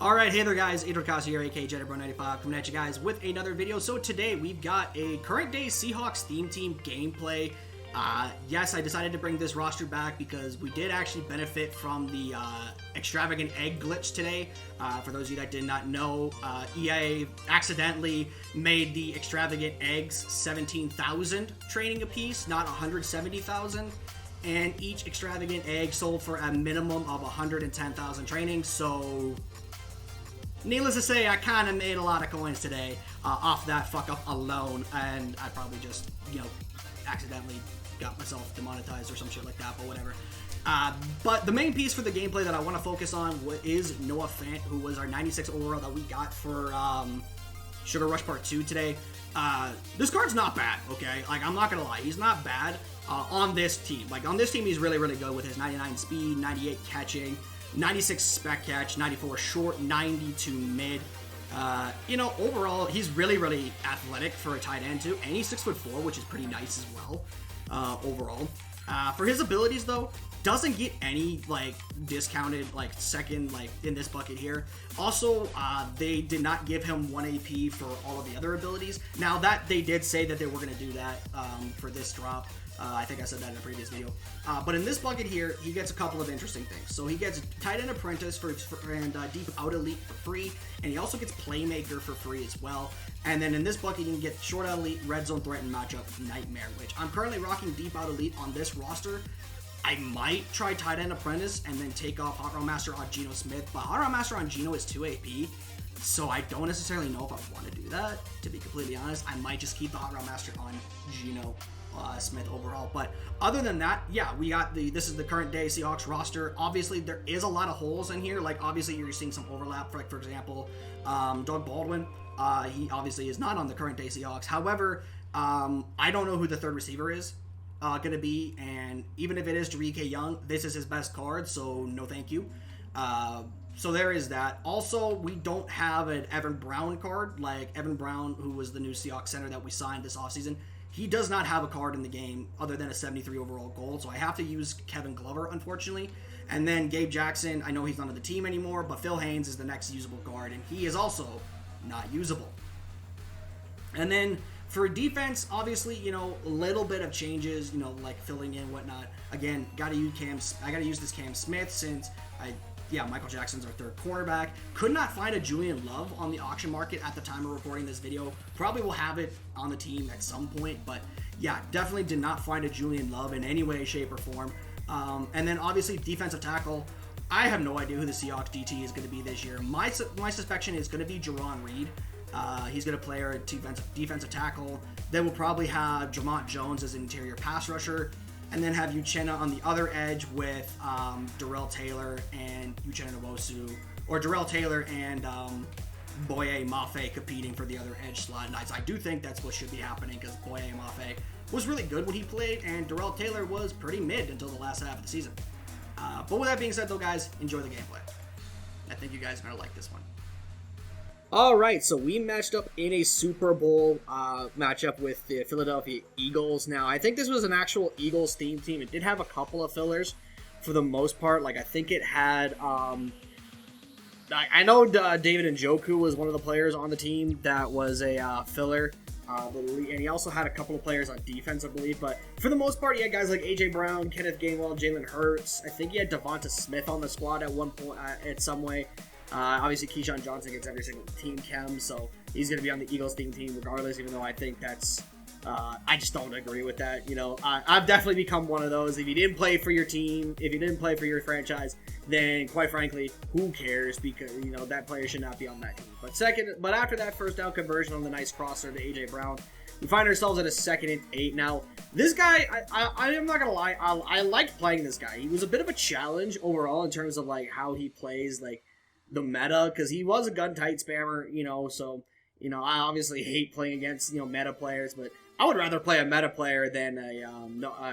Alright, hey there guys, Adrian here, aka JetterBro95, coming at you guys with another video. So today we've got a current day Seahawks theme team gameplay. Yes, I decided to bring this roster back because we did actually benefit from the extravagant egg glitch today. For those of you that did not know, EA accidentally made the extravagant eggs 17,000 training apiece, not 170,000. And each extravagant egg sold for a minimum of 110,000 training, so needless to say, I kind of made a lot of coins today off that fuck up alone, and I probably just, accidentally got myself demonetized or some shit like that, but whatever. But the main piece for the gameplay that I want to focus on is Noah Fant, who was our 96 overall that we got for Sugar Rush Part 2 today. This card's not bad, okay? Like, I'm not gonna lie, he's not bad on this team. Like, on this team, he's really, really good with his 99 speed, 98 catching, 96 spec catch, 94 short, 92 mid. Overall, he's really, really athletic for a tight end too, and he's 6'4", which is pretty nice as well, overall. For his abilities though, doesn't get any, discounted, second, in this bucket here. Also, they did not give him 1 AP for all of the other abilities. Now, that they did say that they were going to do that for this drop. I think I said that in a previous video. But in this bucket here, he gets a couple of interesting things. So he gets Tight End Apprentice and Deep Out Elite for free, and he also gets Playmaker for free as well. And then in this bucket, you can get Short Out Elite, Red Zone Threat, and Matchup Nightmare, which I'm currently rocking Deep Out Elite on this roster. I might try Tight End Apprentice and then take off Hot Round Master on Geno Smith, but Hot Round Master on Geno is 2 AP, so I don't necessarily know if I want to do that, to be completely honest. I might just keep the Hot Round Master on Geno Smith overall. But other than that, yeah, we got this is the current day Seahawks roster. Obviously, there is a lot of holes in here. Like, obviously, you're seeing some overlap. For example, Doug Baldwin, he obviously is not on the current day Seahawks. However, I don't know who the third receiver is going to be, and even if it is Jerike Young, this is his best card, so no thank you. So there is that. Also, we don't have an Evan Brown card. Like, Evan Brown, who was the new Seahawks center that we signed this offseason, he does not have a card in the game other than a 73 overall gold, so I have to use Kevin Glover, unfortunately. And then Gabe Jackson, I know he's not on the team anymore, but Phil Haynes is the next usable card, and he is also not usable. And then for defense, obviously, a little bit of changes, like filling in, whatnot. Again, I gotta use this Cam Smith since Michael Jackson's our third cornerback. Could not find a Julian Love on the auction market at the time of recording this video. Probably will have it on the team at some point, but yeah, definitely did not find a Julian Love in any way, shape, or form. And then obviously defensive tackle. I have no idea who the Seahawks DT is going to be this year. My suspicion is going to be Jerron Reed. He's going to play our defensive tackle. Then we'll probably have Jamont Jones as an interior pass rusher, and then have Uchenna on the other edge with Darrell Taylor and Uchenna Nwosu, or Darrell Taylor and Boye Mafe competing for the other edge slot. And I do think that's what should be happening, because Boye Mafe was really good when he played, and Darrell Taylor was pretty mid until the last half of the season. But with that being said, though, guys, enjoy the gameplay. I think you guys are going to like this one. Alright, so we matched up in a Super Bowl matchup with the Philadelphia Eagles. Now, I think this was an actual Eagles themed team. It did have a couple of fillers for the most part. Like, I think it had, I know David Njoku was one of the players on the team that was a filler. And he also had a couple of players on defense, I believe. But for the most part, he had guys like A.J. Brown, Kenneth Gainwell, Jalen Hurts. I think he had Devonta Smith on the squad at one point, in some way. Obviously, Keyshawn Johnson gets every single team chem, so he's going to be on the Eagles team regardless, even though I think that's, I just don't agree with that. I've definitely become one of those. If you didn't play for your team, if you didn't play for your franchise, then quite frankly, who cares? Because, that player should not be on that team. But after that first down conversion on the nice crosser to A.J. Brown, we find ourselves at a 2nd and 8. Now, this guy, I'm not going to lie, I liked playing this guy. He was a bit of a challenge overall in terms of, how he plays, the meta, because he was a gun tight spammer, so, I obviously hate playing against, meta players, but I would rather play a meta player than a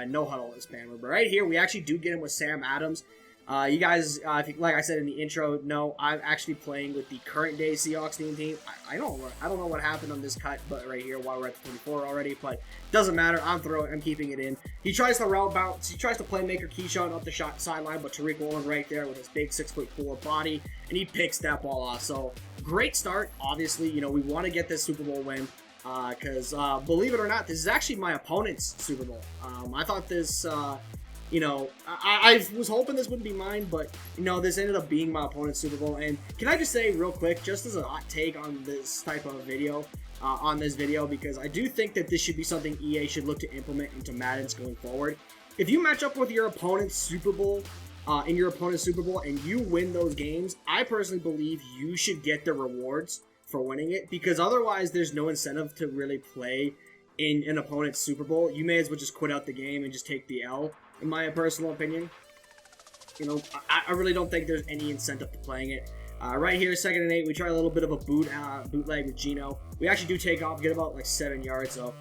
no huddle spammer. But right here, we actually do get him with Sam Adams. You guys, like I said in the intro, know I'm actually playing with the current day Seahawks team. I don't know what happened on this cut, but right here while we're at the 24 already, but doesn't matter. I'm keeping it in. He tries to route bounce. He tries to playmaker Keyshawn up the shot sideline, but Tariq Woolen right there with his big 6'4" body, and he picks that ball off. So great start. Obviously, you know we want to get this Super Bowl win. Because believe it or not, this is actually my opponent's Super Bowl. I thought this. You know, I was hoping this wouldn't be mine, but, you know, this ended up being my opponent's Super Bowl. And can I just say real quick, just as a hot take on this type of video, because I do think that this should be something EA should look to implement into Madden's going forward. If you match up with your opponent's Super Bowl, and you win those games, I personally believe you should get the rewards for winning it, because otherwise there's no incentive to really play in an opponent's Super Bowl. You may as well just quit out the game and just take the L. In my personal opinion, you know, I really don't think there's any incentive to playing it. Right here, 2nd and 8, we try a little bit of a bootleg with Geno. We actually do take off, get about like 7 yards. So,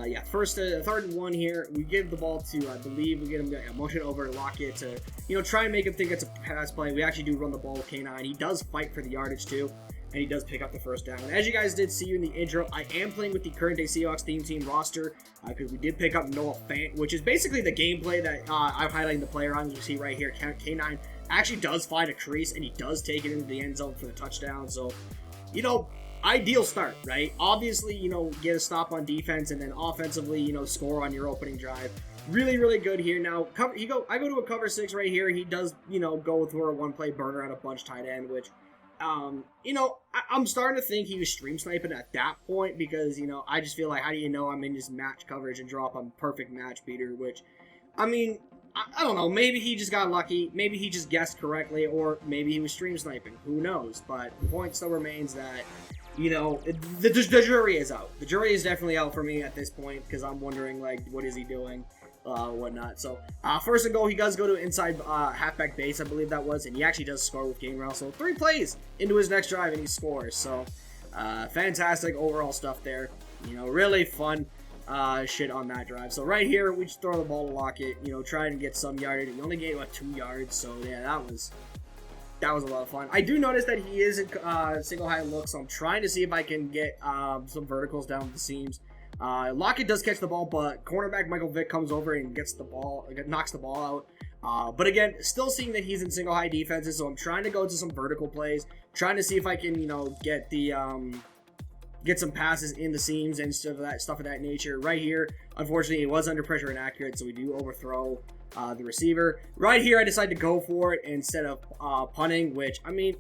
yeah, 3rd and 1 here. We give the ball to, I believe, we get him to motion over to Lockett to, you know, try and make him think it's a pass play. We actually do run the ball with K9. He does fight for the yardage too, and he does pick up the 1st down. And as you guys did see in the intro, I am playing with the current day Seahawks team roster because we did pick up Noah Fant, which is basically the gameplay that I'm highlighting the player on. As you see right here, K9 actually does find a crease, and he does take it into the end zone for the touchdown. So, you know, ideal start, right? Obviously, you know, get a stop on defense, and then offensively, you know, score on your opening drive. Really, really good here. Now, I go to a cover 6 right here. He does, you know, go for a one-play burner on a bunch tight end, which, you know, I'm starting to think he was stream sniping at that point because, you know, I just feel like, how do you know I'm in this match coverage and drop on perfect match beater, which, I mean, I don't know, maybe he just got lucky, maybe he just guessed correctly, or maybe he was stream sniping, who knows, but the point still remains that, you know, the jury is out. The jury is definitely out for me at this point because I'm wondering, like, what is he doing? Whatnot. So, 1st and goal, he does go to inside halfback base, I believe that was, and he actually does score with Gainwell. So, 3 plays into his next drive, and he scores. So, fantastic overall stuff there. You know, really fun shit on that drive. So, right here, we just throw the ball to Lockett, you know, try and get some yardage. He only gained, 2 yards, so, yeah, that was a lot of fun. I do notice that he is in single high look, so I'm trying to see if I can get some verticals down the seams. Lockett does catch the ball, but cornerback Michael Vick comes over and gets the ball, knocks the ball out. But again, still seeing that he's in single high defenses, so I'm trying to go to some vertical plays, trying to see if I can, you know, get the get some passes in the seams and stuff of that nature. Right here, unfortunately, it was under pressure inaccurate, so we do overthrow the receiver. Right here, I decided to go for it instead of punting, which, I mean,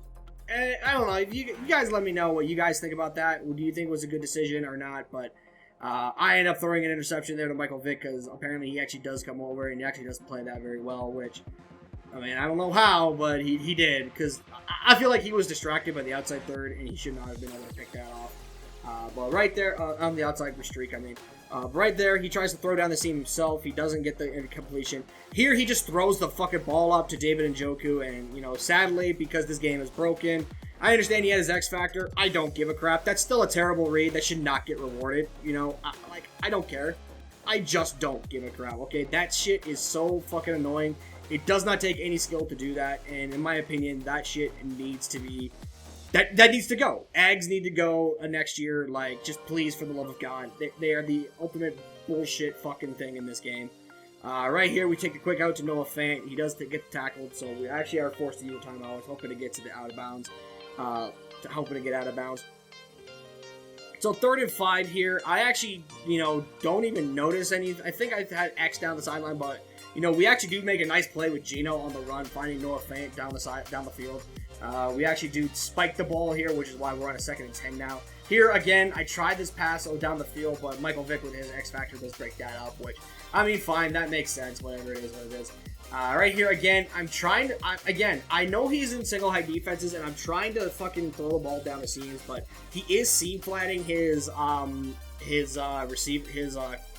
I don't know. You guys let me know what you guys think about that. Do you think it was a good decision or not? But I end up throwing an interception there to Michael Vick because apparently he actually does come over and he actually does play that very well, which, I mean, I don't know how, but he did, because I feel like he was distracted by the outside third and he should not have been able to pick that off. But right there, on the outside streak, I mean, right there, he tries to throw down the seam himself. He doesn't get the completion. Here, he just throws the fucking ball up to David Njoku, and, you know, sadly, because this game is broken, I understand he had his X Factor. I don't give a crap. That's still a terrible read. That should not get rewarded. You know, I don't care. I just don't give a crap, okay? That shit is so fucking annoying. It does not take any skill to do that, and in my opinion, that shit needs to be... That needs to go. Ags need to go next year. Like, just please, for the love of God. They are the ultimate bullshit fucking thing in this game. Right here, we take a quick out to Noah Fant. He does get tackled, so we actually are forced to use a timeout. I was hoping to get to the out of bounds. Hoping to get out of bounds. So 3rd and 5 here. I actually, you know, don't even notice any. I think I had X down the sideline, but, you know, we actually do make a nice play with Geno on the run, finding Noah Fant down the field. We actually do spike the ball here, which is why we're on a 2nd and 10 now. Here, again, I tried this pass down the field, but Michael Vick with his X Factor does break that up, which, I mean, fine, that makes sense, whatever it is, what it is. Right here, again, I'm trying to, again, I know he's in single high defenses, and I'm trying to fucking throw the ball down the seams, but he is seam flatting his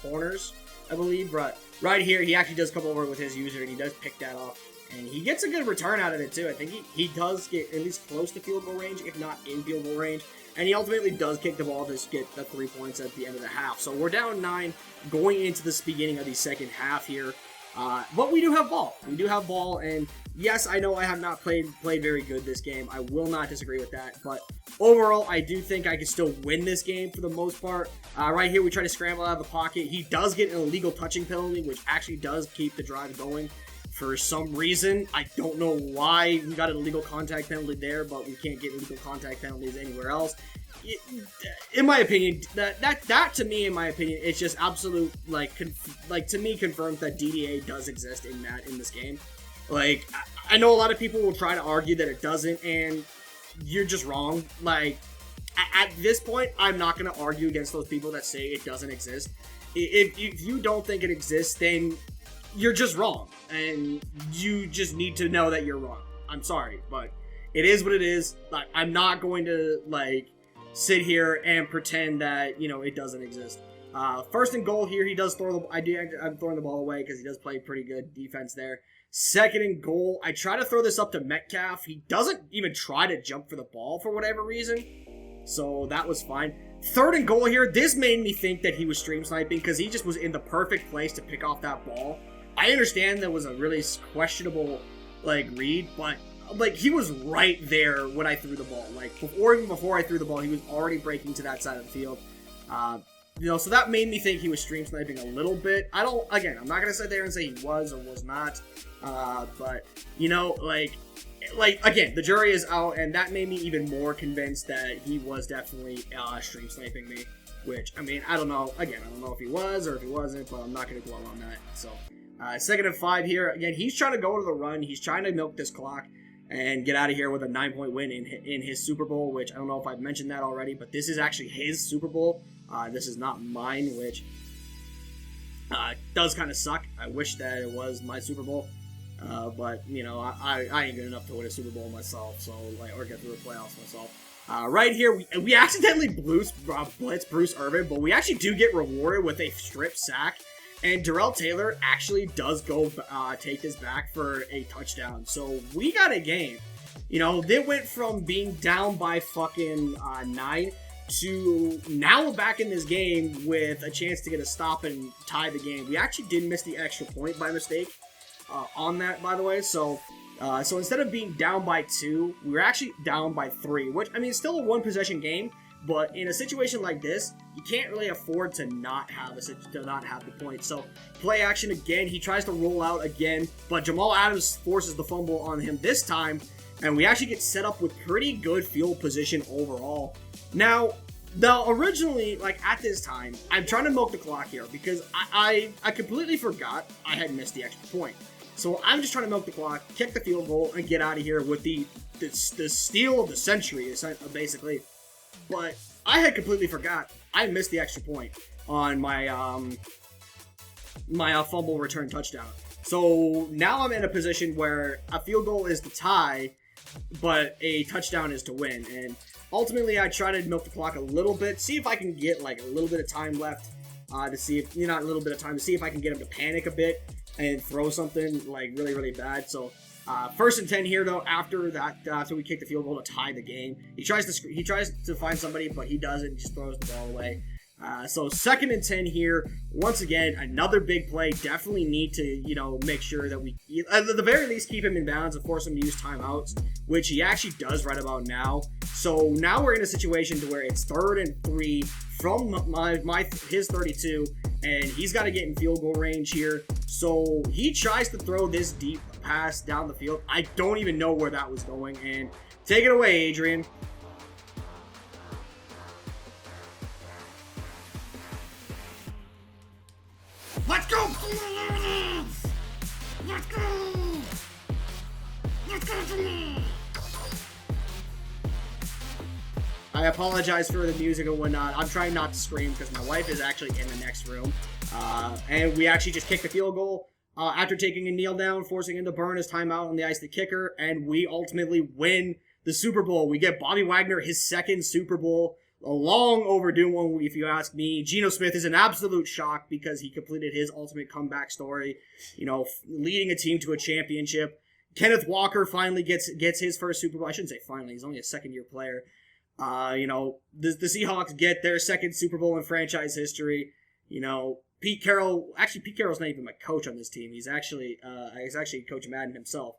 corners, I believe, but right here, he actually does come over with his user, and he does pick that off. And he gets a good return out of it, too. I think he does get at least close to field goal range, if not in field goal range. And he ultimately does kick the ball to get the 3 points at the end of the half. So we're down 9 going into this beginning of the second half here. But we do have ball. We do have ball, and yes, I know I have not played very good this game. I will not disagree with that, but overall, I do think I can still win this game for the most part. Right here, we try to scramble out of the pocket. He does get an illegal touching penalty, which actually does keep the drive going for some reason. I don't know why we got an illegal contact penalty there, but we can't get illegal contact penalties anywhere else. In my opinion, that to me, in my opinion, it's just absolute, to me, confirms that DDA does exist in this game. Like, I know a lot of people will try to argue that it doesn't, and you're just wrong. Like, at this point, I'm not going to argue against those people that say it doesn't exist. If you don't think it exists, then you're just wrong, and you just need to know that you're wrong. I'm sorry, but it is what it is. Like, I'm not going to, sit here and pretend that, it doesn't exist. First and goal here, he does throw I'm throwing the ball away because he does play pretty good defense there. Second and goal, I try to throw this up to Metcalf. He doesn't even try to jump for the ball for whatever reason, so that was fine. Third and goal here, this made me think that he was stream sniping because he just was in the perfect place to pick off that ball. I understand that was a really questionable, read, but he was right there when I threw the ball. Even before I threw the ball, he was already breaking to that side of the field. So that made me think he was stream sniping a little bit. I'm not going to sit there and say he was or was not. But, again, the jury is out, and that made me even more convinced that he was definitely stream sniping me. Which, I don't know. Again, I don't know if he was or if he wasn't, but I'm not going to dwell on that. So, second and 5 here. Again, he's trying to go to the run. He's trying to milk this clock and get out of here with a 9-point win in his Super Bowl, which I don't know if I've mentioned that already, but this is actually his Super Bowl. This is not mine, which does kind of suck. I wish that it was my Super Bowl, but, I ain't good enough to win a Super Bowl myself, or get through the playoffs myself. Right here, we accidentally blitz Bruce Irvin, but we actually do get rewarded with a strip sack. And Darrell Taylor actually does go take his back for a touchdown. So we got a game. They went from being down by fucking 9 to now back in this game with a chance to get a stop and tie the game. We actually did miss the extra point by mistake on that, by the way. So instead of being down by 2, we were actually down by 3, which, it's still a one-possession game. But in a situation like this, you can't really afford to not have the point. So play action again. He tries to roll out again, but Jamal Adams forces the fumble on him this time, and we actually get set up with pretty good field position overall. Now originally, at this time, I'm trying to milk the clock here because I completely forgot I had missed the extra point. So I'm just trying to milk the clock, kick the field goal, and get out of here with the steal of the century, basically. But I had completely forgot I missed the extra point on my fumble return touchdown. So now I'm in a position where a field goal is to tie, but a touchdown is to win. And ultimately, I try to milk the clock a little bit, see if I can get a little bit of time left to see if not a little bit of time to see if I can get him to panic a bit and throw something really, really bad. So. First and 10 here, though. After that, after we kick the field goal to tie the game, he tries to find somebody, but he doesn't. He just throws the ball away. So second and 10 here. Once again, another big play. Definitely need to make sure that we at the very least keep him in bounds and force him to use timeouts, which he actually does right about now. So now we're in a situation to where it's 3rd and 3 from his 32, and he's got to get in field goal range here. So he tries to throw this deep pass down the field. I don't even know where that was going, and take it away, Adrian. Let's go! Let's go! Let's go! I apologize for the music and whatnot. I'm trying not to scream because my wife is actually in the next room. And we actually just kicked the field goal after taking a kneel down, forcing him to burn his timeout on the ice the kicker, and we ultimately win the Super Bowl. We get Bobby Wagner his second Super Bowl, a long overdue one if you ask me. Geno Smith is an absolute shock because he completed his ultimate comeback story, leading a team to a championship. Kenneth Walker finally gets his first Super Bowl. I shouldn't say finally, he's only a second-year player. The Seahawks get their second Super Bowl in franchise history. Pete Carroll. Actually, Pete Carroll's not even my coach on this team. He's actually Coach Madden himself.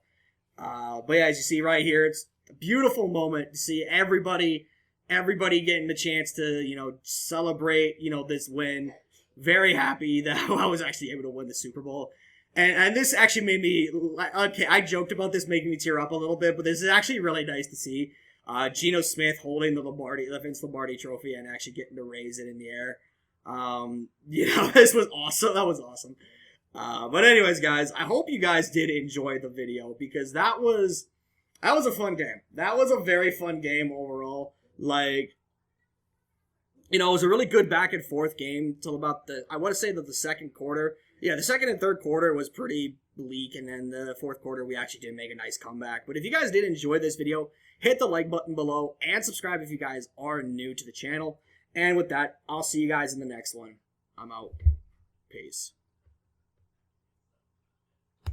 But yeah, as you see right here, it's a beautiful moment to see everybody getting the chance to, celebrate, this win. Very happy that I was actually able to win the Super Bowl. And this actually made me, okay, I joked about this making me tear up a little bit, but this is actually really nice to see. Geno Smith holding the Vince Lombardi trophy and actually getting to raise it in the air. This was awesome. That was awesome. But anyways, guys, I hope you guys did enjoy the video because that was a fun game. That was a very fun game overall. Like, it was a really good back and forth game till about I want to say that the second quarter. Yeah, the second and third quarter was pretty bleak, and then the fourth quarter we actually did make a nice comeback. But if you guys did enjoy this video, hit the like button below and subscribe if you guys are new to the channel. And with that, I'll see you guys in the next one. I'm out. Peace.